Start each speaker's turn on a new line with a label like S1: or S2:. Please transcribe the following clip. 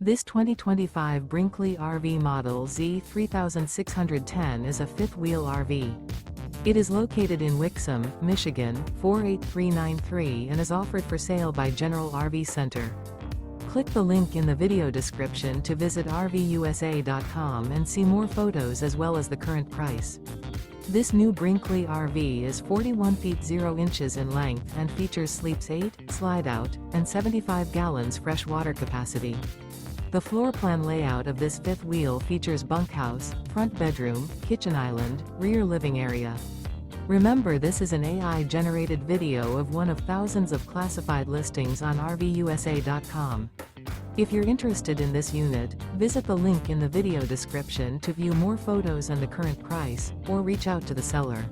S1: This 2025 Brinkley RV Model Z 3610 is a fifth-wheel RV. It is located in Wixom, Michigan, 48393 and is offered for sale by General RV Center. Click the link in the video description to visit RVUSA.com and see more photos as well as the current price. This new Brinkley RV is 41 feet 0 inches in length and features sleeps 8, slide-out, and 75 gallons fresh water capacity. The floor plan layout of this fifth wheel features bunkhouse, front bedroom, kitchen island, rear living area. Remember, this is an AI-generated video of one of thousands of classified listings on RVUSA.com. If you're interested in this unit, visit the link in the video description to view more photos and the current price, or reach out to the seller.